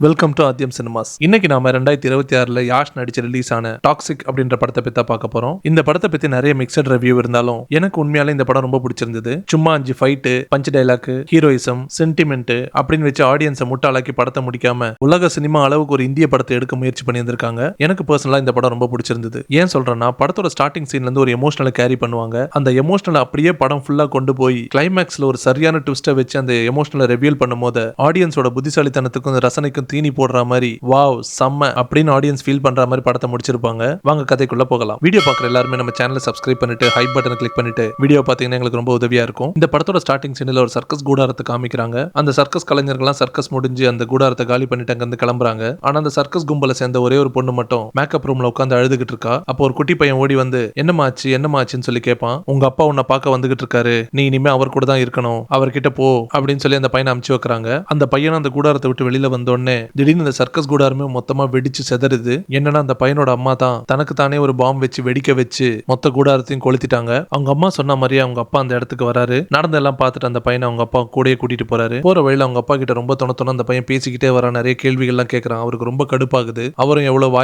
Welcome to ஆத்யம் cinemas. இன்னைக்கு நாம 2026 யாஷ் நடிச்சு ரிலீஸ் ஆன டாக்ஸிக் அப்படின்ற படத்தை பத்தி பார்க்க போறோம். இந்த படத்தை பத்தி நிறைய மிக்சட் ரிவ்யூ இருந்தாலும் எனக்கு உண்மையாலே இந்த படம் ரொம்ப பிடிச்சிருந்தது. சும்மா 5 fight, punch dialogue, heroism, sentiment அப்படின்னு வச்சு ஆடியன்ஸை முட்டாளாக்கி படத்தை முடிக்காம உலக சினிமா அளவுக்கு ஒரு இந்திய படத்தை எடுக்க முயற்சி பண்ணியிருந்திருக்காங்க. எனக்கு பர்சனலா இந்த படம் ரொம்ப பிடிச்சிருந்தது. ஏன் சொல்றேன்னா, படத்தோட ஸ்டார்டிங் சீன்ல இருந்து ஒரு எமோஷனலை கேரி பண்ணுவாங்க. அந்த எமோஷனல் அப்படியே படம் ஃபுல்லா கொண்டு போய் கிளைமேக்ஸ்ல ஒரு சரியான ட்விஸ்டை வச்சு அந்த எமோஷனலை ரிவீல் பண்ணும்போது ஆடியன்ஸோட புத்திசாலித்தனத்துக்கும் ரசனைக்கும் தீனி போடுற மாதிரி வாவ் செம்ம அப்படின்னு ஆடியன்ஸ் ஃபீல் பண்ற மாதிரி படத்தை முடிச்சிருப்பாங்க. வாங்க கதைக்குள்ள போகலாம். வீடியோ பார்க்குற எல்லாருமே நம்ம சேனலை சப்ஸ்கிரைப் பண்ணிட்டு ஹை பட்டனை கிளிக் பண்ணிட்டு வீடியோ பார்த்தீங்கன்னா எங்களுக்கு ரொம்ப உதவியா இருக்கும். இந்த படத்தோட ஸ்டார்டிங் சீன்ல ஒரு சர்க்கஸ் கூடாரத்தை காமிக்கிறாங்க. அந்த சர்க்கஸ் கலைஞர்கள்லாம் சர்க்கஸ் முடிஞ்சு அந்த கூடாரத்தை காலி பண்ணிட்டு அங்க இருந்து கிளம்புறாங்க. ஆனா அந்த சர்க்கஸ் கும்பலை சேர்ந்த ஒரே ஒரு பொண்ணு மட்டும் மேக்கப் ரூம்ல உட்காந்து அழுதுகிட்டு இருக்கா. அப்போ ஒரு குட்டி பையன் ஓடி வந்து என்னமாச்சுன்னு சொல்லி கேட்பான். உங்க அப்பா உன்னை பார்க்க வந்துகிட்டு இருக்காரு, நீ இனிமே அவர் கூட தான் இருக்கணும், அவர்கிட்ட போ அப்படின்னு சொல்லி அந்த பையனை அமுச்சு வைக்கிறாங்க. அந்த பையன் அந்த கூடாரத்தை விட்டு வெளியில வந்தோடனே திடீர்னு இந்த சர்க்கஸ் கூடாரமே மொத்தமா வெடிச்சு செதறுது. என்னன்னா அந்த பையனோட அம்மா தான் தனக்கு தானே ஒரு பாம்பு வச்சு வெடிக்க வச்சு மொத்த கூடாரத்தையும் கொளுத்திட்டாங்க. அவங்க அம்மா சொன்ன மாதிரியே அவங்க அப்பா அந்த இடத்துக்கு வராரு. நடந்தெல்லாம் பார்த்துட்டு அந்த பையனை அவங்க அப்பா கூடயே கூட்டிட்டு போறாரு. போற வழியில அவங்க அப்பா கிட்ட ரொம்ப தொண அந்த பையன் பேசிக்கிட்டே வர, நிறைய கேள்விகள்லாம் கேட்கறான். அவருக்கு ரொம்ப கடுப்பாகுது. அவரும் எவ்வளவு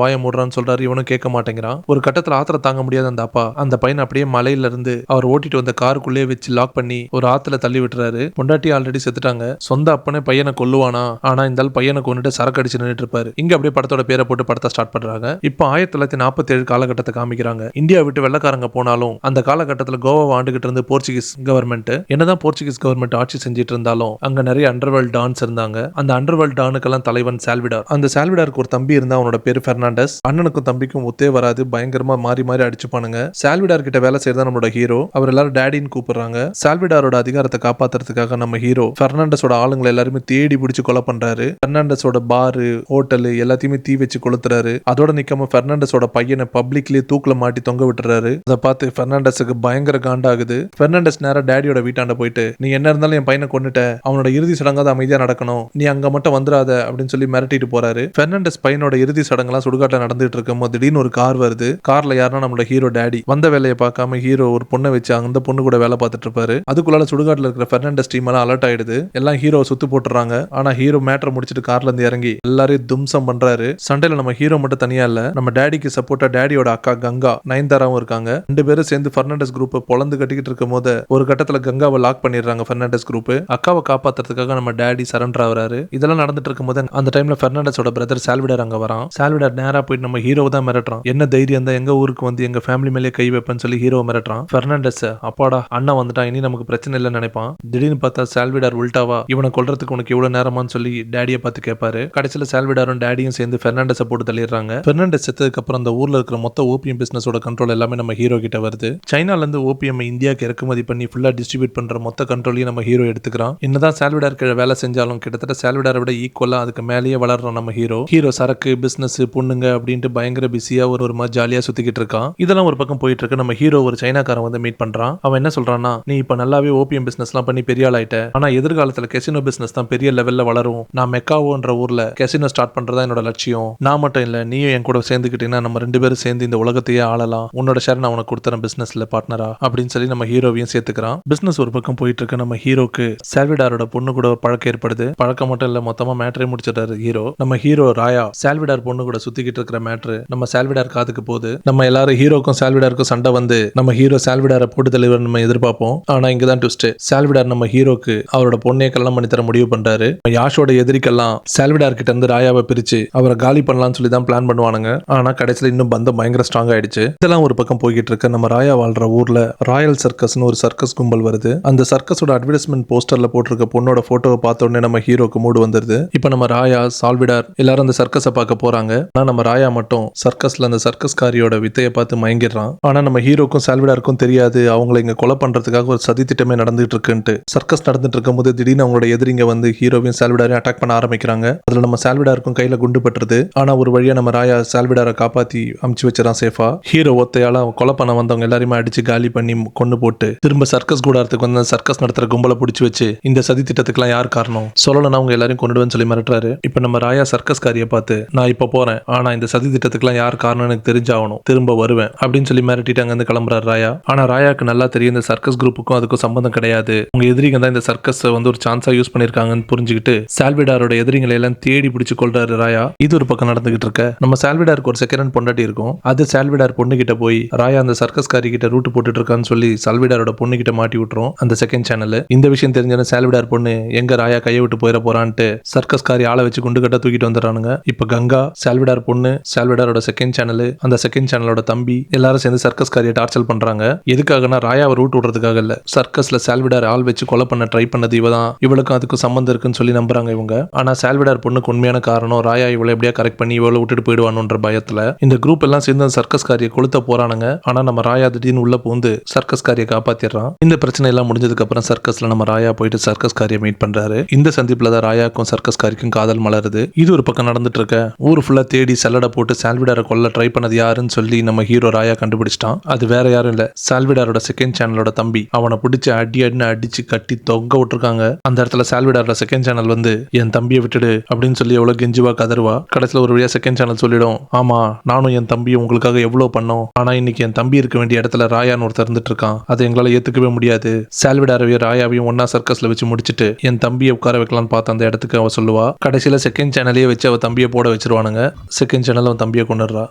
வாய மூடுறான்னு சொல்றாரு. இவனும் கேட்க மாட்டேங்கிறான். ஒரு கட்டத்துல ஆத்திர தாங்க முடியாத அந்த அப்பா அந்த பையன் அப்படியே மலையில இருந்து அவர் ஓட்டிட்டு வந்த காருக்குள்ளே வச்சு லாக் பண்ணி ஒரு ஆத்துல தள்ளி விட்டுறாரு. பொண்டாட்டி ஆல்ரெடி செத்துட்டாங்க. சொந்த அப்பனே பையனை கொல்லுவானா? ஆனா இந்த பையனை கொண்டுட்டு சரக்கு அடிச்சு நின்னுட்டு இருப்பாரு. இங்க அப்படியே படத்தோட பேரை போட்டு படத்தை ஸ்டார்ட் பண்றாங்க. இப்போ 1947 காலகட்டத்தை காமிக்கிறாங்க. இந்தியா விட்டு வெள்ளக்காரங்க போனாலும் அந்த காலகட்டத்தில் கோவாவை ஆண்டுகிட்டு இருந்து போர்ச்சுகீஸ் கவர்மெண்ட். என்னதான் போர்ச்சுகீஸ் கவர்மெண்ட் ஆட்சி செஞ்சிட்டு இருந்தாலும் அங்க நிறைய அண்டர்வேல்ட் டான்ஸ் இருந்தாங்க. அந்த அண்டர்வேல்ட் டானுக்கெல்லாம் தலைவன் சால்விடார். அந்த சால்விடாருக்கு ஒரு தம்பி இருந்தா, அவனோட பேரு பெர்னாண்டஸ். அண்ணனுக்கும் தம்பிக்கும் ஒத்தே வராது, பயங்கரமா மாறி மாறி அடிச்சுப்பானுங்க. சால்விடார் கிட்ட வேலை செய்யறதா நம்மளோட ஹீரோ. அவர் எல்லாரும் டேடின்னு கூப்பிடுறாங்க. சால்விடாரோட அதிகாரத்தை காப்பாத்துறதுக்காக நம்ம ஹீரோ பெர்னாண்டஸோட ஆளுங்களை எல்லாருமே தேடி பிடிச்சு கொலை பண்றாரு. பெர்னாண்டஸோட பாரு, ஹோட்டலு எல்லாத்தையுமே தீ வச்சு கொளுத்துறாரு. அதோட நிக்காம பெர்னாண்டஸோட பையனை பப்ளிக்லயே தூக்குல மாட்டி தொங்க விட்டுறாரு. அதை பார்த்து பெர்னாண்டஸுக்கு பயங்கர காண்டாகுது. பெர்னாண்டஸ் நேரா டேடியோட வீட்டாண்ட போயிட்டு, நீ என்ன இருந்தாலும் என் பையனை கொண்டுட்ட, அவனோட இறுதி சடங்காத அமைதியா நடக்கணும், நீ அங்க மட்டும் வந்துடாத அப்படின்னு சொல்லி மிரட்டிட்டு போறாரு. பெர்னாண்டஸ் பையனோட இறுதி சடங்கெல்லாம் சுடுகாட்டுல நடந்துட்டு இருக்கும் போது திடீர்னு ஒரு கார் வருது. கார்ல யாருன்னா நம்மளோட ஹீரோ டேடி. வந்த வேலையை பார்க்காம ஹீரோ ஒரு பொண்ணை வச்சு அந்த பொண்ணு கூட வேலை பார்த்துட்டு இருப்பாரு. அதுக்குள்ளால சுடுகாட்டுல இருக்கிற பெர்னாண்டஸ் டீம் எல்லாம் அலர்ட் ஆயிடுது. எல்லாம் ஹீரோ சுத்து போட்டுறாங்க. ஆனா ஹீரோ மேட்டர் முடிச்சிட்டு கார்ல இருந்து இறங்கி எல்லாரையும் தும்சம் பண்றாரு. சண்டையில நம்ம ஹீரோ மட்டும் தனியா இல்ல, நம்ம டேடிக்கு சப்போர்ட்டா டேடியோட அக்கா கங்கா, நயன்தாராவும் இருக்காங்க. 2 பேரும் சேர்ந்து பெர்னாண்டஸ் குரூப் பொளந்து கட்டிக்கிட்டு இருக்கும் போது ஒரு கட்டத்துல கங்காவை லாக் பண்ணிடுறாங்க. பெர்னாண்டஸ் குரூப் அக்காவை காப்பாத்துறதுக்காக நம்ம டேடி சரண்டர் ஆகுறாரு. இதெல்லாம் நடந்துட்டு இருக்கும் போது அந்த டைம்ல பெர்னாண்டஸோட பிரதர் சால்விடார் அங்க வரான். சால்விடார் நேரா போயிட்டு நம்ம ஹீரோவை தான் மிரட்டுறான். என்ன தைரியம் தான் எங்க ஊருக்கு வந்து எங்க ஃபேமிலி மேலே கை வைப்பேன்னு சொல்லி ஹீரோ மிரட்டுறான். பெர்னாண்டஸ் அப்பாடா அண்ணன் வந்துட்டான், இனி நமக்கு பிரச்சனை இல்லைன்னு நினைப்பான். திடீர்னு பார்த்தா சால்விடார் உல்டாவா, இவனை கொல்றதுக்கு உனக்கு எவ்வளவு நேரமான்னு சொல்லி டேடியை பார்த்து கேட்பாரு. கடைசியில சால்விடாரும் டேடியும் சேர்ந்து பெர்னாண்டஸை போட்டு தள்ளிடுறாங்க. பெர்னாண்டஸ் செத்ததுக்கு அப்புறம் அந்த ஊர்ல இருக்கிற மொத்த ஓபிஎம் பிசினஸோட கண்ட்ரோல் எல்லாமே நம்ம ஹீரோ கிட்ட வருது. சைனால இருந்து ஓபிஎம் இந்தியாவுக்கு இறக்குமதி பண்ணி ஃபுல்லா டிஸ்ட்ரிபியூட் பண்ற மொத்த கண்ட்ரோலையும் நம்ம ஹீரோ எடுத்துக்கிறான். என்னதான் சால்விடார் கீழ வேலை செஞ்சாலும் கிட்டத்தட்ட சால்விடாரை விட ஈக்குவலா அதுக்கு மேலேயே வளர்றோம் நம்ம ஹீரோ. சரக்கு, பிசினஸ், பொண்ணுங்க அப்படின்ட்டு பயங்கர பிஸியா ஒரு மாதிரி ஜாலியா சுத்திக்கிட்டு இருக்கான். இதெல்லாம் ஒரு பக்கம் போயிட்டு இருக்கு. நம்ம ஹீரோ ஒரு சைனாக்காரன் வந்து மீட் பண்றான். அவன் என்ன சொல்றான்னா, நீ இப்ப நல்லாவே ஓபிஎம் பிசினஸ் எல்லாம் பண்ணி பெரிய ஆள் ஆயிட்ட, ஆனா எதிர்காலத்துல கெசினோ பிசினஸ் தான் பெரிய லெவல்ல வளரும். நான் மெக்காவோன்ற ஊர்ல கெசினோ ஸ்டார்ட் பண்றதா என்னோட லட்சியம். நான் மட்டும் இல்ல, நீயும் என் கூட சேர்ந்துக்கிட்டீங்கன்னா நம்ம 2 பேரும் சேர்ந்து இந்த உலகத்தையே ஆளலாம். உன்னோட ஷேர் நான் உனக்கு கொடுத்துறேன் பிசினஸ்ல பார்ட்னரா அப்படின்னு சொல்லி நம்ம ஹீரோவையும் சேர்த்துக்கிறான். பிசினஸ் ஒரு பக்கம் போயிட்டு இருக்கு. நம்ம ஹீரோக்கு சால்விடாரோட பொண்ணு கூட பழக்கம் ஏற்படுது. பழக்கம் மட்டும் இல்ல, மொத்தமா மேட்டரே முடிச்சிட்டாரு ஹீரோ. நம்ம ஹீரோ ராயா சால்விடார் பொண்ணு கூட சுத்திக்கிட்டு இருக்கிற மேட்ரு நம்ம சால்விடார் காதுக்கு போகுது. நம்ம எல்லாரும் ஹீரோக்கும் சால்விடாருக்கும் சண்டை வந்து நம்ம ஹீரோ சால்விடாரை போட்டு தலைவர் நம்ம எதிர்பார்ப்போம். ஆனா இங்கதான் ட்விஸ்ட். சால்விடார் நம்ம ஹீரோக்கு அவரோட பொண்ணே கல்யாணம் பண்ணி தர முடிவு பண்றாரு. யாஷோட எதிரிக்கெல்லாம் சால்விடார் கிட்ட இருந்து ராயாவை பிரிச்சு அவரை காலி பண்ணலாம்னு சொல்லி தான் பிளான் பண்ணுவானுங்க. ஆனா கடைசியில இன்னும் பந்தம் பயங்கர ஸ்ட்ராங் ஆயிடுச்சு. இதெல்லாம் ஒரு பக்கம் போய்கிட்டு இருக்கு. நம்ம ராயா வாழ்ற ஊர்ல ராயல் சர்க்கஸ்னு ஒரு சர்க்கஸ் கும்பல் வருது. அந்த சர்க்கஸோட அட்வர்டைஸ்மெண்ட் போஸ்டர்ல போட்டிருக்க பொண்ணோட போட்டோவை பார்த்த உடனே நம்ம ஹீரோக்கு மூடு வந்துருது. இப்ப நம்ம ராயா, சால்விடார் எல்லாரும் அந்த சர்க்கஸை பார்க்க போறாங்க. ஆனா நம்ம ராயா மட்டும் சர்க்கஸ்ல அந்த சர்க்கஸ்காரியோட வித்தையை பார்த்து மயங்கிடுறான். ஆனா நம்ம ஹீரோக்கும் சால்விடாருக்கும் தெரியாது அவங்களை இங்க கொலை பண்றதுக்காக ஒரு சதி திட்டமே நடந்துட்டு இருக்குன்ட்டு. சர்க்கஸ் நடந்துட்டு இருக்கும் போது திடீர்னு அவங்களோட எதிரிங்க வந்து ஹீரோவையும் சால்விடாரையும் அட்டாக் பண்ண ஆரம்பிக்கிறாங்க. அதுல நம்ம சால்விடாருக்கும் கையில குண்டு பட்டுருது. ஆனா ஒரு வழியா நம்ம ராயா சால்விடாரை காப்பாத்தி அமுச்சு வச்சிடான் சேஃபா. ஹீரோ ஒத்தையால கொலை பண்ண வந்தவங்க எல்லாருமே அடிச்சு காலி பண்ணி கொண்டு போட்டு திரும்ப சர்க்கஸ் கூடாரத்துக்கு வந்து சர்க்கஸ் நடத்துற கும்பலை பிடிச்சு வச்சு இந்த சதி திட்டத்துக்குலாம் யார் காரணம் சொல்லணும்னா அவங்க எல்லாரையும் கொண்டுடுவேன்னு சொல்லி மிரட்டுறாரு. இப்ப நம்ம ராயா சர்க்கஸ்காரியை பார்த்து, நான் இப்ப போறேன், ஆனா இந்த சதி திட்டத்துக்குலாம் யார் காரணம் எனக்கு தெரிஞ்சாகணும், திரும்ப வருவேன் அப்படின்னு சொல்லி மிரட்டிட்டு அங்க இருந்து கிளம்புறாரு ராயா. ஆனா ராயாக்கு நல்லா தெரியும் இந்த சர்க்கஸ் குரூப்புக்கும் அதுக்கும் சம்பந்தம் கிடையாது. உங்க எதிரிங்க தான் இந்த சர்க்கஸ் வந்து ஒரு சான்ஸா யூஸ் பண்ணிருக்காங்கன்னு புரிஞ்சுக்கிட்டு சால்விடாரோட எதிரிகளை எல்லாம் தேடி பிடிச்சு கொள்றாரு ராயா. இது ஒரு பக்கம் நடந்துகிட்டு இருக்க நம்ம சால்விடாருக்கு ஒரு செகண்ட் பொண்டாட்டி இருக்கும். அது சால்விடார் பொண்ணு கிட்ட போய் ராயா அந்த சர்க்கஸ்காரி கிட்ட ரூட் போட்டுட்டு இருக்கான்னு சொல்லி சால்விடாரோட பொண்ணு கிட்ட மாட்டி விட்டுரும் அந்த செகண்ட் சேனல். இந்த விஷயம் தெரிஞ்ச சால்விடார் பொண்ணு எங்க ராயா கையை விட்டு போயிட போறான்ட்டு சர்க்கஸ்காரி ஆளை வச்சு குண்டு கட்ட தூக்கிட்டு வந்துடுறானுங்க. இப்ப கங்கா, சால்விடார் பொண்ணு, சால்விடாரோட செகண்ட் சேனல், அந்த செகண்ட் சேனலோட தம்பி எல்லாரும் சேர்ந்து சர்க்கஸ்காரியை டார்ச்சர் பண்றாங்க. எதுக்காகனா ராயாவை ரூட் விடுறதுக்காக இல்ல. சர்க்கஸ்ல சால்விடார் ஆள் வச்சு கொலை பண்ண ட்ரை பண்ணது இவதான், இவளுக்கும் அதுக்கும் சம்பந்தம் இருக்குன்னு சொல்லி நம்புறாங்க இவங்க. ஆனா சால்விடார் பொண்ணுக்கு உண்மையான காரணம் ராயா இவளை எப்படியா கரெக்ட் பண்ணி இவளை விட்டுட்டு போயிடுவானுன்ற பயத்துல இந்த குரூப் எல்லாம் சேர்ந்து சர்க்கஸ்காரியை கொளுத்த போறானுங்க. ஆனா நம்ம ராயா திடீர்னு உள்ள பூந்து சர்க்கஸ்காரியை காப்பாத்திடுறான். இந்த பிரச்சனை எல்லாம் முடிஞ்சதுக்கு அப்புறம் சர்க்கஸ்ல நம்ம ராயா போயிட்டு சர்க்கஸ்காரியை மீட் பண்றாரு. இந்த சந்திப்புல தான் ராயாக்கும் சர்க்கஸ்காரிக்கும் காதல் மலருது. இது ஒரு பக்கம் நடந்துட்டு இருக்க ஊர் ஃபுல்லா தேடி சல்லடை போட்டு சால்விடாரை கொல்ல ட்ரை பண்ணது யாருன்னு சொல்லி நம்ம ஹீரோ ராயா கண்டுபிடிச்சிட்டான். அது வேற யாரும் இல்ல, சால்விடாரோட செகண்ட் சேனலோட தம்பி. அவனை பிடிச்சி அடின்னு அடிச்சு கட்டி தொங்க விட்டுருக்காங்க. அந்த இடத்துல சால்விடாரோட செகண்ட் சேனல் வந்து என் தம்பியை விட்டுடு அப்படின்னு சொல்லி எவ்வளவு கெஞ்சுவா கதறுவா. கடைசியில் ஒரு வழியா செகண்ட் சேனல் சொல்லிடும், ஆமா நானும் என் தம்பியும் உங்களுக்காக எவ்வளவு பண்ணோம், ஆனா இன்னைக்கு என் தம்பி இருக்க வேண்டிய இடத்துல ராயான்னு ஒருத்தர் இருந்துட்டு இருக்கான், அதை எங்களால ஏத்துக்கவே முடியாது. சால்விடாரையும் ராயாவையும் ஒன்னா சர்க்கஸ்ல வச்சு முடிச்சுட்டு என் தம்பியை உட்கார வைக்கலாம்னு பார்த்த அந்த இடத்துக்கு அவ சொல்லுவா. கடைசியில செகண்ட் சேனலையே வச்சு அவ தம்பியை போட வச்சிருவானுங்க. செகண்ட் சேனல் அவன் தம்பியை கொண்டுடுறா.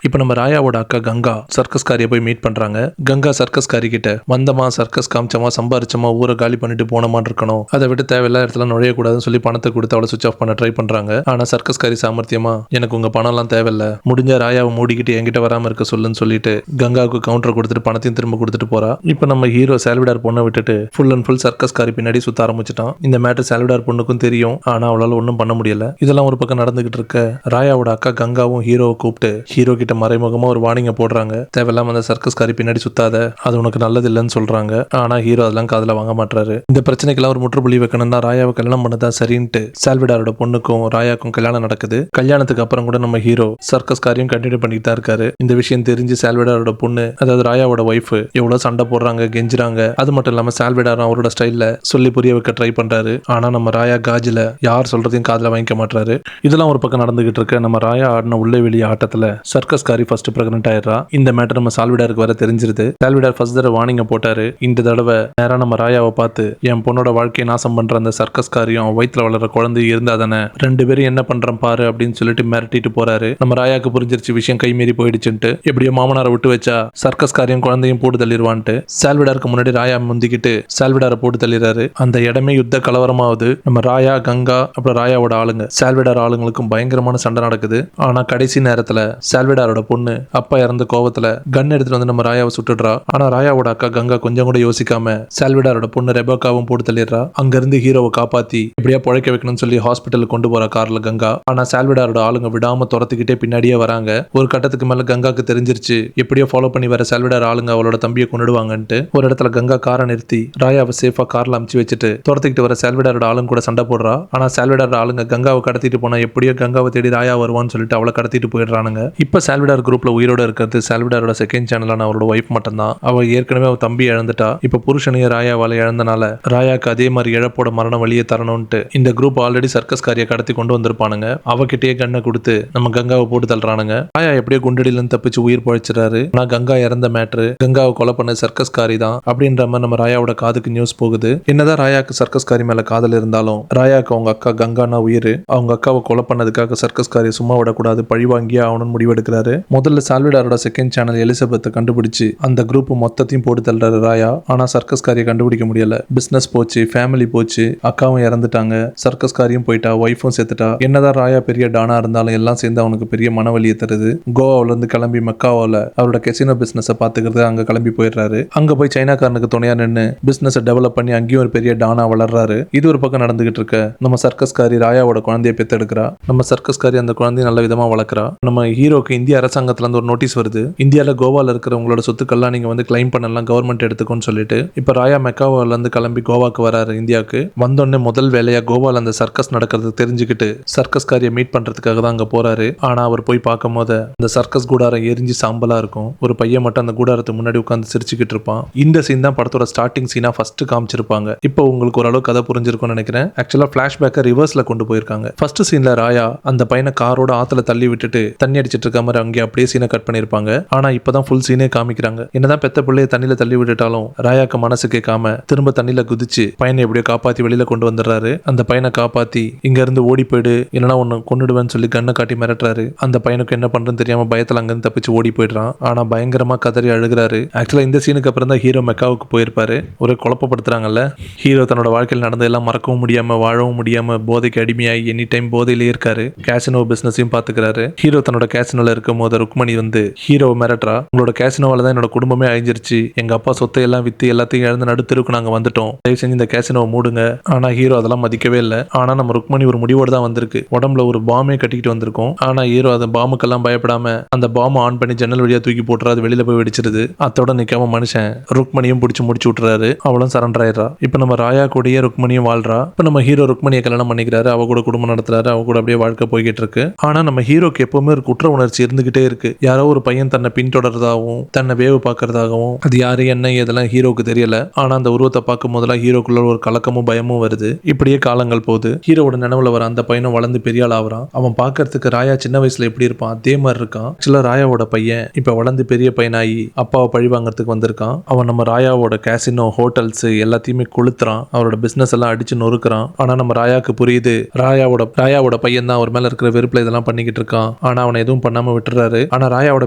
இப்ப நம்ம ராயாவோட அக்கா கங்கா சர்க்கஸ்காரியை போய் மீட் பண்றாங்க. கங்கா சர்க்கஸ்காரி கிட்ட வந்தமா சர்க்கஸ் காமிச்சமா சம்பாரிச்சமா ஊரை காலி பண்ணிட்டு போனமா இருக்கணும், அதை விட்டு தேவையில்லாத இடத்துல நுழையக்கூடாதுன்னு சொல்லி பணத்தை கொடுத்து அவளை சுவிச் ஆஃப் பண்ண ட்ரை பண்றாங்க. ஆனா சர்க்கஸ்காரி சாமர்த்தியமா எனக்கு உங்க பணம் எல்லாம் தேவையில்ல, முடிஞ்ச ராயாவை மூடிக்கிட்டு என்கிட்ட வராம இருக்க சொல்லுன்னு சொல்லிட்டு கங்காவுக்கு கவுண்டர் கொடுத்துட்டு பணத்தையும் திரும்ப கொடுத்துட்டு போறா. இப்ப நம்ம ஹீரோ சால்விடார் பொண்ணை விட்டுட்டு ஃபுல் அண்ட் ஃபுல் சர்க்கஸ்காரி பின்னாடி சுத்த ஆரம்பிச்சிட்டான். இந்த மேட்டர் சால்விடார் பொண்ணுக்கும் தெரியும், ஆனா அவளால ஒன்றும் பண்ண முடியல. இதெல்லாம் ஒரு பக்கம் நடந்துகிட்டு இருக்க ராயாவோட அக்கா கங்காவும் ஹீரோவை கூப்பிட்டு ஹீரோ கிட்ட மறைமுகமா ஒரு வார்னிங்க போடுறாங்க. தேவையில்லாம அந்த சர்க்கஸ்காரி பின்னாடி சுத்தாத, அது உனக்கு நல்லது இல்லைன்னு சொல்றாங்க. ஆனா ஹீரோ அதெல்லாம் காதுல வாங்க மாட்டாரு. இந்த பிரச்சனைக்கெல்லாம் ஒரு முற்றுப்புள்ளி வைக்கணும்னா ராயாவை கல்யாணம் பண்ணதா சரின்ட்டு சால்விடாரோட பொண்ணுக்கும் ராயாக்கும் கல்யாணம் நடக்குது. கல்யாணத்துக்கு அப்புறம் கூட நம்ம ஹீரோ சர்க்கஸ்காரியும் கண்டினியூ பண்ணிட்டு தான் இருக்காரு. இந்த விஷயம் தெரிஞ்சு சால்விடாரோட பொண்ணு, அதாவது ராயாவோட ஒய்ஃப், எவ்வளவு சண்டை போடுறாங்க, கெஞ்சுறாங்க. அது மட்டும் இல்லாம சால்விடாரும் அவரோட ஸ்டைல்ல சொல்லி புரிய வைக்க ட்ரை பண்றாரு. ஆனா நம்ம ராயா காஜில யார் சொல்றதையும் காதுல வாங்கிக்க மாட்டாரு. இதெல்லாம் ஒரு பக்கம் நடந்துகிட்டு இருக்க நம்ம ராயா ஆடின உள்ளே வெளியே ஆட்டத்துல சர்க்கஸ்காரி ஃபர்ஸ்ட் பிரெக்னன்ட் ஆயிடுறா. இந்த மேட்டர் நம்ம சால்விடாருக்கு வர தெரிஞ்சிருது. சால்விடார் ஃபர்ஸ்ட் தடவை வார்னிங்க போட்டாரு. இந்த தடவை நேரா நம்ம ராயாவை பார்த்து என் பொண்ணோட வாழ்க்கையை நாசம் பண்ற அந்த சர்க்கஸ்காரியும் வயிற்றுல வளர்ற குழந்தை இருந்தா தானே ரெண்டு பேரும் என்ன பண்றேன் பாரு அப்படின்னு சொல்லிட்டு மிரட்டிட்டு போறாரு. நம்ம ராயாக்கு புரிஞ்சிருச்சு விஷயம் கைமீறி போயிடுச்சுன்ட்டு. எப்படியோ மாமனாரை விட்டு வச்சா சர்க்கஸ்காரியும் குழந்தையும் போட்டு தள்ளிடுவான்ட்டு சால்விடாருக்கு முன்னாடி ராயா முந்திக்கிட்டு சால்விடாரை போட்டு தள்ளிடுறாரு. அந்த இடமே யுத்த கலவரமாவது. நம்ம ராயா, கங்கா, அப்புறம் ராயாவோட ஆளுங்க, சால்விடார் ஆளுங்களுக்கும் பயங்கரமான சண்டை நடக்குது. ஆனா கடைசி நேரத்துல சால்விடாரோட பொண்ணு அப்பா இறந்த கோவத்துல கன் எடுத்துட்டு வந்து நம்ம ராயாவை சுட்டுடுறா. ஆனா ராயாவோட அக்கா கங்கா கொஞ்சம் கூட யோசிக்காம சால்விடாரோட பொண்ணு ரெபேக்காவும் போட்டு தள்ளிடுறா. அங்க இருந்து ஹீரோவை காப்பாத்தி எப்படியா பொழைக்க வைக்கணும்னு சொல்லி ஹாஸ்பிட்டலுக்கு கொண்டு போற கார்ல கங்கா. ஆனா சால்விடாரோட ஆளுங்க விடாம துரத்துக்கிட்டே பின்னாடியே வராங்க. ஒரு கட்டத்துக்கு மேல கங்காக்கு தெரிஞ்சிருச்சு எப்படியோ ஃபாலோ பண்ணி வர சால்விடார் ஆளுங்க அவளோட தம்பியை கொண்டுடுவாங்கன்ட்டு. ஒரு இடத்துல கங்கா காரை நிறுத்தி ராயாவை சேஃபா கார்ல அமுச்சு வச்சுட்டு துரத்திக்கிட்டு வர சால்விடாரோட ஆளுங்க கூட சண்டை போடுறா. ஆனா சால்விடாரோட ஆளுங்க கங்காவை கடத்திட்டு போனா எப்படியோ கங்காவை தேடி ராயா வருவான்னு சொல்லிட்டு அவளை கடத்திட்டு போயிடுறானுங்க. இப்ப சால்விடார் குரூப்ல உயிரோட இருக்கிறது சால்விடாரோட செகண்ட் சேனலான அவரோட ஒய்ஃப் மட்டும்தான். அவ ஏற்கனவே அவ தம்பி இழந்துட்டா. இப்ப புருஷனையும் ராயாவால இழந்தனால ராயாக்கு அதே மாதிரி இழப்போட மரண வழியை தரணும்ட்டு இந்த குரூப் ஆல்ரெடி சர்க்கஸ்காரியை கடத்தி கொண்டு வந்திருப்பானுங்க. அவகிட்டயே கண்ணை கொடுத்து நம்ம கங்காவை போட்டு தள்ளுறானுங்க. ராயா எப்படியோ குண்டடியில தப்பிச்சு உயிர் பழிச்சிடறாரு. ஆனா கங்கா இறந்த மேட்ரு, கங்காவை கொலை பண்ண சர்க்கஸ்காரி தான் அப்படின்ற மாதிரி நம்ம ராயாவோட காதுக்கு நியூஸ் போகுது. என்னதான் ராயாக்கு சர்க்கஸ்காரி மேல காதல் இருந்தாலும் ராயாக்கு அவங்க அக்கா கங்கானா உயிர். அவங்க அக்காவை கொலை பண்ணதுக்காக சர்க்கஸ்காரியை சும்மா விடக்கூடாது, பழி வாங்கியே ஆகணும்னு முடிவெடுக்கிறாரு. முதல்ல சால்விடாரோட செகண்ட் சேனல் எலிசபெத்தை கண்டுபிடிச்சு அந்த குரூப் மொத்தத்தையும் போட்டு தள்ளுறாரு ராயா. ஆனா சர்க்கஸ்காரியை கண்டுபிடிக்க முடியல. பிசினஸ் போச்சு, ஃபேமிலி போச்சு, அக்காவும் இறந்துட்டாங்க, சர்க்கஸ்காரியும் போயிட்டா, ஒய்ஃபும் செத்துட்டா. என்னதான் ராயா பெரிய டானா இருந்தாலும் எல்லாம் சேர்ந்து அவனுக்கு பெரிய மனவலியை தருது. கோவாவில இருந்து கிளம்பி மெக்காவால அவரோட கெசினோ பிசினஸ் பாத்துக்கிறது அங்க கிளம்பி போயிடுறாரு. அங்க போய் சைனாக்காரனுக்கு துணையா நின்று பிசினஸ் டெவலப் பண்ணி அங்கேயும் ஒரு பெரிய டானா வளர்றாரு. இது ஒரு பக்கம் நடந்துகிட்டு இருக்க நம்ம சர்க்கஸ்காரி ராயாவோட குழந்தைய பெத்தெடுக்கிறா. நம்ம சர்க்கஸ்காரி அந்த குழந்தைய நல்ல விதமா வளர்க்குறா. நம்ம ஹீரோக்கு இந்திய அரசாங்கத்துல இருந்து ஒரு நோட்டீஸ் வருது. இந்தியால கோவால இருக்கிற உங்களோட சொத்துக்கள்லாம் நீங்க வந்து கிளைம் பண்ணலாம், கவர்மெண்ட் எடுத்துக்கோன்னு சொல்லிட்டு. இப்ப ராயா மெக்காவால இருந்து கிளம்பி கோவாக்கு வராரு. இந்தியாவுக்கு வந்தோடனே முதல் வேலையா கோவால அந்த சர்க்கஸ் நடக்கிறது தெரிஞ்சுக்கிட்டு சர்க்கஸ்காரியை மீட் பண்றதுக்காக தான் அங்க போறாரு. ஆனா அவர் போய் பார்க்கும் போது அந்த சர்க்கஸ் கூடாரம் எரிஞ்சு சாம்பலா இருக்கும். ஒரு பையன் மட்டும் அந்த கூடாரத்துக்கு முன்னாடி உட்கார்ந்து சிரிச்சுக்கிட்டு இருப்பான். இந்த சீன் தான் படத்தோட ஸ்டார்டிங் சீனா ஃபர்ஸ்ட் காமிச்சிருப்பாங்க. இப்போ உங்களுக்கு ஓரளவு கதை புரிஞ்சிருக்கும்னு நினைக்கிறேன். ஆக்சுவலா பிளாஷ்பேக்கை ரிவர்ஸ்ல கொண்டு போயிருக்காங்க. ஃபர்ஸ்ட் சீன்ல ராயா அந்த பையனை காரோட ஆத்துல தள்ளி விட்டுட்டு தண்ணி அடிச்சிட்டு இருக்க மாதிரி அங்கே அப்படியே சீனை கட் பண்ணிருப்பாங்க. ஆனா இப்பதான் ஃபுல் சீனே காமிக்கிறாங்க. என்னதான் பெத்த பிள்ளைய தண்ணியில தள்ளி விட்டுட்டாலும் ராயாக்கு மனசு கேட்காம திரும்ப தண்ணியில குதிச்சு பையனை எப்படியோ காப்பாத்தி வெளியில கொண்டு வந்துடுறாரு. அந்த பையனை காப்பாத்தி இங்க இங்க இருந்து ஓடி போயிடு இல்லைன்னா ஒன்னு கொன்னுடுவேன்னு சொல்லி கண்ணை காட்டி மிரட்டுறாரு. அந்த பையனுக்கு என்ன பண்றதுன்னு தெரியாம பயத்துல அங்கிருந்து தப்பிச்சு ஓடி போயிடுறான். ஆனா பயங்கரமா கதறி அழுகிறாரு. ஆக்சுவலா இந்த சீனுக்கு அப்புறம் தான் ஹீரோ மெக்காவுக்கு போயிருப்பாரு. ஒரு குழப்பப்படுத்துறாங்கல்ல. ஹீரோ தன்னோட வாழ்க்கையில் நடந்ததெல்லாம் மறக்கவும் முடியாம வாழவும் முடியாம போதைக்கு அடிமையாகி எனி டைம் போதையிலே இருக்காரு. கேசினோ பிசினஸையும் பாத்துக்கிறாரு. ஹீரோ தன்னோட கேசினோல இருக்கும் போது ருக்மணி வந்து ஹீரோ மிரட்டுறா. உங்களோட கேசினோவால தான் என்னோட குடும்பமே அழிஞ்சிருச்சு. எங்க அப்பா சொத்தை எல்லாம் வித்து எல்லாத்தையும் இழந்து நடுத்தருக்கு நாங்க வந்துட்டோம். தயவு செஞ்சு இந்த கேசினோவை மூடுங்க. ஆனா ஹீரோ அதெல்லாம் மதிக்கவே இல்லை. ஆனா நம்ம ருக்மணி ஒரு முடிவோடு தான் வந்திருக்கு. உடம்புல ஒரு பாமே கட்டிக்கிட்டு வந்திருக்கோம். ஆனா ஹீரோ அந்த பாமுக்கெல்லாம் பயப்படாம அந்த பாம்பை ஆன் பண்ணி ஜன்னல் வழியா தூக்கி போட்டுறா. அது வெளியில போய் வெடிச்சிருது. அதோட நிக்காம மனுஷன் ருக்மணியும் பிடிச்சி முடிச்சு விட்டுறாரு. அவளும் சரண்டர் ஆயிடுறா. இப்ப நம்ம ராயா கூடயே ருக்மணியும் வாழ்றா. இப்ப நம்ம ஹீரோ ருக்மணியை கல்யாணம் பண்ணிக்கிறாரு. அவ கூட குடும்பம் நடத்துறாரு. அவ கூட அப்படியே வாழ்க்கை போய்கிட்டு இருக்கு. ஆனா நம்ம ஹீரோக்கு எப்பவுமே ஒரு குற்ற உணர்ச்சி இருந்துகிட்டே இருக்கு. யாரோ ஒரு பையன் தன்னை பின்தொடர்றதாகவும் தன்னை வேவு பார்க்கறதாகவும் அது யாரு என்ன இதெல்லாம் ஹீரோக்கு தெரியல. ஆனா அந்த உருவத்தை பார்க்கும் போதெல்லாம் ஹீரோக்குள்ள ஒரு கலக்கமும் பயமும் வருது. இப்படியே காலங்கள் போகுது. ஹீரோட நினைவுல வர அந்த பையனும் வளர்ந்து பெரிய ஆள் ஆகுறான். அவன் பார்க்கறதுக்கு ராயா சின்ன வயசுல எப்படி இருப்பான் அதே மாதிரி இருக்கான். ஆக்சுவலா ராயாவோட பையன் இப்ப வளர்ந்து பெரிய பையனாகி அப்பாவை பழி வாங்கறதுக்கு வந்திருக்கான். அவன் நம்ம ராயாவோட கேசினோ ஹோட்டல்ஸ் எல்லாத்தையுமே கொளுத்துறான். அவரோட பிசினஸ் எல்லாம் அடிச்சு நொறுக்குறான். ஆனா நம்ம ராயாக்கு புரியுது ராயாவோட பையன் தான் அவர் மேல இருக்கிற வெறுப்புல இதெல்லாம் பண்ணிக்கிட்டு இருக்கான். ஆனா அவனை எதுவும் பண்ணாம விட்டுறாரு. ஆனா ராயாவோட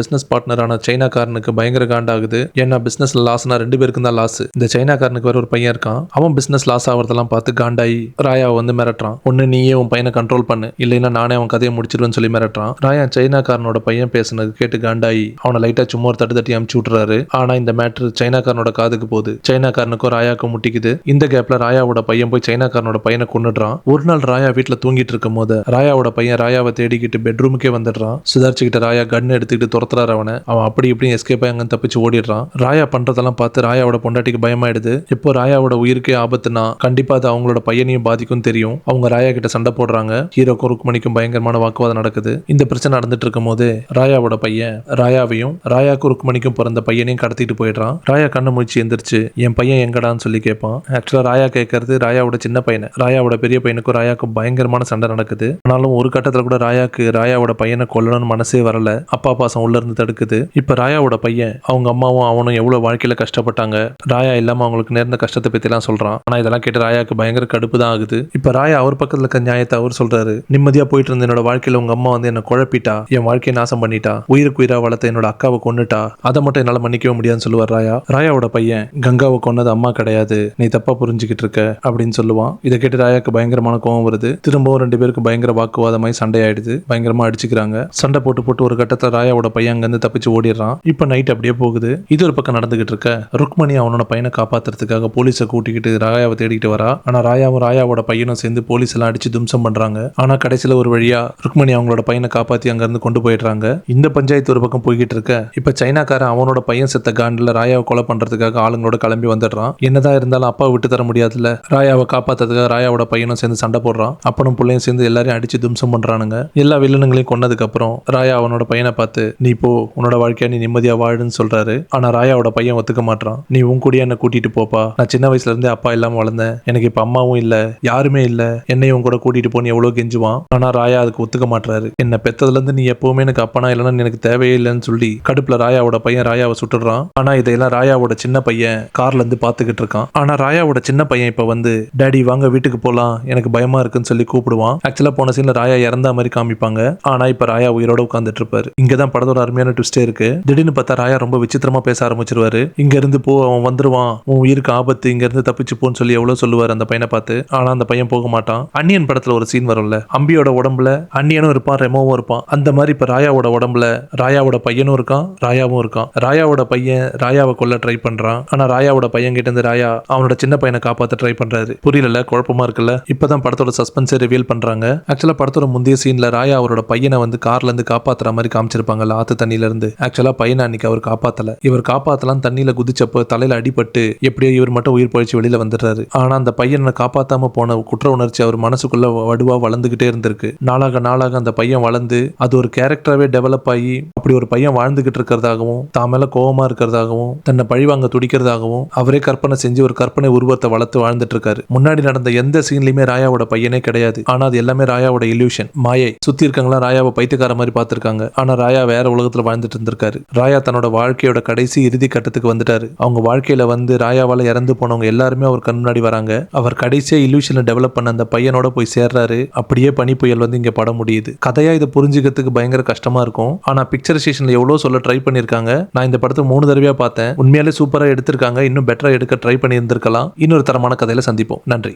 பிசினஸ் பார்ட்னரான சைனாக்காரனுக்கு பயங்கர காண்டாகுது. ஏன்னா பிசினஸ்ல லாஸ்னா 2 பேருக்கும் தான் லாஸ். இந்த சைனாக்காரனுக்கு வேற ஒரு பையன் இருக்கான். அவன் பிசினஸ் லாஸ் ஆகிறதெல்லாம் பார்த்து காண்டாயி ராயாவை வந்து மிரட்டுறான். ஒன்னு நீயே உன் பையனை கண்ட்ரோல் பண்ணு, இல்லைன்னா நானே அவன் கதையை முடிச்சிருவேன்னு சொல்லி மிரட்டுறான். ராயா சைனாக்காரனோட பையன் பேசுனது கேட்டு காண்டாயி அவனை லைட்டா சும்மா ஒரு தட்டு தட்டி அமுச்சு விட்டுறாரு. ஆனா இந்த மேட்ரு சைனாக்காரனோட காதுக்கு போகுது. சைனாக்காரனுக்கும் ராயாக்கும் முட்டிக்குது. இந்த கேப்ல ராயாவோட பையன் போய் சைனாக்காரனோட பையனை கொன்னுடுறான். ஒரு நாள் ராயா வீட்டுல தூங்கிட்டு இருக்கும் போது ராயாவோட பையன் ராயாவை தேடிக்கிட்டு பெட்ரூமுக்கே வந்துடுறான். சுதாரிச்சுக்கிட்ட ராயா கன் எடுத்துக்கிட்டு துரத்துறாரு. அவன் அப்படி இப்படி எஸ்கேப் ஆகி அங்க தப்பிச்சு ஓடிடுறான். ராயா பண்றதெல்லாம் பார்த்து ராயாவோட பொண்டாட்டிக்கு பயமாயிடுது. இப்போ ராயாவோட உயிருக்கே ஆபத்துனா கண்டிப்பா அது அவங்களோட பையனையும் பாதிக்கும் தெரியும். அவங்க ராயா கிட்ட சண்டை போடுறாங்க. ஹீரோக்கும் ருக்மணிக்கும் பயங்கரமான வாக்குவாதம் நடக்குது. இந்த பிரச்சனை நடந்துட்டு இருக்கும் போது ராயாவோட பையன் ராயாவையும் ராயாக்கும் ருக்மணிக்கும் பிறந்த பையனையும் கடத்திட்டு போயிடுறான். ராயா கண்ணை முடிச்சு எந்திரிச்சு என் பையன் எங்கடான்னு சொல்லி கேட்பான். ஆக்சுவலா ராயா கேட்கறது ராயாவோட சின்ன பையனை. ராயாவோட பெரிய பையனுக்கும் ராயாக்கும் பயங்கரமான சண்டை நடக்குது. ஆனாலும் ஒரு கட்டத்துல கூட ராயாவோட பையனை கொல்லணும்னு மனசே வரல. அப்பா பாசம் உள்ள இருந்து தடுக்குது. இப்ப ராயாவோட பையன் அவங்க அம்மாவும் அவனும் எவ்வளவு வாழ்க்கையில கஷ்டப்பட்டாங்க, ராயா இல்லாம அவங்களுக்கு நேர்ந்த கஷ்டத்தை பத்தி எல்லாம் சொல்றான். ஆனா இதெல்லாம் கேட்டு ராயாக்கு பயங்கர கடுப்பு தான் ஆகுது. இப்ப ராயா அவர் பக்கத்துல இருக்க நியாயத்தை அவர் சொல்றாரு. நிம்மதியா போயிட்டு இருந்த என்னோட வாழ்க்கையில உங்க அம்மா வந்து என்ன குழப்பிட்டா, என் வாழ்க்கையை நாசம் பண்ணிட்டா, உயிருக்கு உயிரா வளர்த்த என்னோட அக்காவை கொன்னுட்டா, அதை மட்டும் என்னால மன்னிக்கவே முடியாதுன்னு சொல்லுவார் ராயா. ராயாவோட பையன் கங்காவை கொன்னது அம்மா கிடையாது, நீ தப்பா புரிஞ்சுக்கிட்டு இருக்க அப்படின்னு சொல்லுவான். இதை கேட்டு ராயாக்கு பயங்கரமான கோவம் வருது. திரும்பவும் 2 பேருக்கு பயங்கர வாக்குவாதமாய் சண்டை ஆயிடுது. பயங்கரமா அடிச்சுக்கிறாங்க. சண்டை போட்டு ஒரு கட்டத்துல ராயாவோட பையன் அங்க இருந்து தப்பிச்சு ஓடிடுறான். இப்ப நைட் அப்படியே போகுது. இது ஒரு பக்கம் நடந்துகிட்டு இருக்க ருக்மணி அவனோட பையனை காப்பாத்துறதுக்காக போலீஸை கூட்டிக்கிட்டு ராயாவை தேடிக்கிட்டு வரா. ஆனா ராயாவோட பையனும் சேர்ந்து போலீஸ் எல்லாம் அடிச்சு தும்சம் பண்றாங்க. ஆனா கடைசியில ஒரு வழியா ருக்மணி அவங்களோட பையனை காப்பாத்தி அங்க இருந்து கொண்டு போயிடுறாங்க. இந்த பஞ்சாயத்து ஒரு பக்கம் போய்கிட்டு இருக்க இப்ப சைனாக்காரன் அவனோட பையன் செத்த காண்டில் ராயாவை கொலை பண்றதுக்காக ஆளுங்களோட கிளம்பி வந்துடுறான். என்னதான் இருந்தாலும் அப்பாவை விட்டு தர முடியாதுல்ல. ராயாவை காப்பாத்துறதுக்காக ராயாவோட பையனும் சேர்ந்து சண்டை போடுறான். அப்பனும் பிள்ளையும் சேர்ந்து எல்லாரையும் அடிச்சு தும்சம் பண்றானுங்க. எல்லா வில்லனுங்களையும் கொன்னதுக்கு அப்புறம் ராயா அவனோட பையனை பார்த்து நீ போ, உன்னோட வாழ்க்கையா நீ நிம்மதியா வாழுன்னு சொல்றாரு. ஆனா ராயாவோட பையன் ஒத்துக்க மாட்டான். நீ உன் கூட என்ன கூட்டிட்டு போப்பா, நான் சின்ன வயசுல இருந்தே அப்பா இல்லாம வளர்ந்தேன், எனக்கு இப்ப அம்மாவும் இல்ல யாருமே இல்ல, என்னையும் கூட கூட்டிட்டு போன்னு எவ்வளவு கெஞ்சுவான். ஆனா ராயா அதுக்கு ஒத்துக்க மாட்டாரு. என்ன பெத்ததுல இருந்து நீ எப்பவுமே எனக்கு அப்பனா இல்லைன்னா எனக்கு தேவையே இல்லைன்னு சொல்லி கடுப்புல ராயாவோட பையன் ராயாவை சுட்டுறான். ஆனா இதெல்லாம் ராயாவோட சின்ன பையன் கார்ல இருந்து பாத்துக்கிட்டு இருக்கான். ஆனா ராயாவோட சின்ன பையன் இப்ப வந்து டாடி வாங்க வீட்டுக்கு போலாம், எனக்கு பயமா இருக்குன்னு சொல்லி கூப்பிடுவான். ஆக்சுவலா போன சீன்ல ராயா இறந்த மாதிரி காமிப்பாங்க. ஆனா இப்ப ராயா உயிரோட உட்கார்ந்துட்டு இருப்பாரு. இங்கதான் படத்தோட அருமையான ட்விஸ்டே இருக்கு. திடீர்னு பார்த்தா ராயா ரொம்ப விசித்திரமா பேச ஆரம்பிச்சிருவாரு. இங்க இருந்து போ, அவன் வந்துருவான், உன் உயிருக்கு ஆபத்து, இங்க இருந்து தப்பிச்சு போன்னு சொல்லி எவ்வளவு சொல்லுவாரு அந்த பையனை பார்த்து. ஆனா அந்த பையன் போக மாட்டான். அன்னியன் படத்துல ஒரு சீன் வரும்ல, அம்பியோட உடம்புல அன்னியனும் இருப்பான் ரெமோவும் இருப்பான். அந்த மாதிரி இப்ப ராயாவோட உடம்புல ராயாவோட பையனும் இருக்கான், ராயாவும் இருக்கான். ராயாவோட பையன் ராயாவை கொல்ல ட்ரை பண்றான். ஆனா ராயாவோட பையன் கிட்ட இருந்து ராயா அவனோட சின்ன பையனை காப்பாத்த ட்ரை பண்றாரு. புரியல, குழப்பமா இருக்குல்ல. இப்பதான் படத்தோட சஸ்பென்ஸை ரிவீல் பண்றாங்க. ஆக்சுவலா படத்தோட முந்தைய சீன்ல ராயா அவரோட பையனை வந்து கார்ல இருந்து காப்பாத்துற மாதிரி காமிச்சிருப்பாங்கல்ல ஆத்து தண்ணியில இருந்து. ஆக்சுவலா பையனை அன்னைக்கு அவர் காப்பாத்தல. இவர் காப்பாத்தலாம் தண்ணியில குதிச்சப்போ தலையில அடிபட்டு எப்படியோ இவர் மட்டும் உயிர் பழிச்சு வெளியில வந்துடுறாரு. ஆனா அந்த பையனை காப்பாத்தாம போன குற்ற உணர்ச்சி அவர் மனசுக்குள்ள வடுவா வளர்ந்துகிட்டே இருந்திருக்கு. நாளாக அந்த பையன் வளர்ந்து அது ஒரு கேரக்டராகவே டெவலப் ஆகி அப்படி ஒரு பையன் வாழ்ந்துகிட்டு இருக்கிறதாகவும் தான் மேல கோவமா இருக்கிறதாகவும் தன்னை பழிவாங்க துடிக்கிறதாகவும் அவரே கற்பனை செஞ்சு ஒரு கற்பனை உருவத்தை வளர்த்து வாழ்ந்துட்டு இருக்காரு. முன்னாடி நடந்த எந்த சீன்லயுமே ராயாவோட பையனே கிடையாது. ஆனா அது எல்லாமே ராயாவோட இல்யூஷன், மாயை. சுத்தி இருக்கவங்களா ராயாவை பைத்தியக்கார மாதிரி பார்த்திருக்காங்க. ஆனா ராயா வேற உலகத்துல வாழ்ந்துட்டு இருந்திருக்காரு. ராயா தன்னோட வாழ்க்கையோட கடைசி இறுதி கட்டத்துக்கு வந்துட்டாரு. அவங்க வாழ்க்கையில வந்து ராயாவால இறந்து போனவங்க எல்லாருமே அவர் கண் முன்னாடி வராங்க. அவர் கடைசியா இல்யூஷனை டெவலப் பண்ண அந்த பையனோட போய் சேர்றாரு. அப்படியே பனி புயல் வந்து இங்க படம் முடியுது. கதையா இதை புரிஞ்சுக்கிறதுக்கு பயங்கர கஷ்டமா இருக்கும். ஆனா பிக்சரைசேஷன்ல எவ்வளவு சொல்ல ட்ரை பண்ணிருக்காங்க. நான் இந்த படத்தை 3 தடவையா பார்த்தேன். உண்மையாலே சூப்பரா எடுத்திருக்காங்க. இன்னும் பெட்டரா எடுக்க ட்ரை பண்ணி இருந்திருக்கலாம். இன்னொரு தரமான கதையில சந்திப்போம். நன்றி.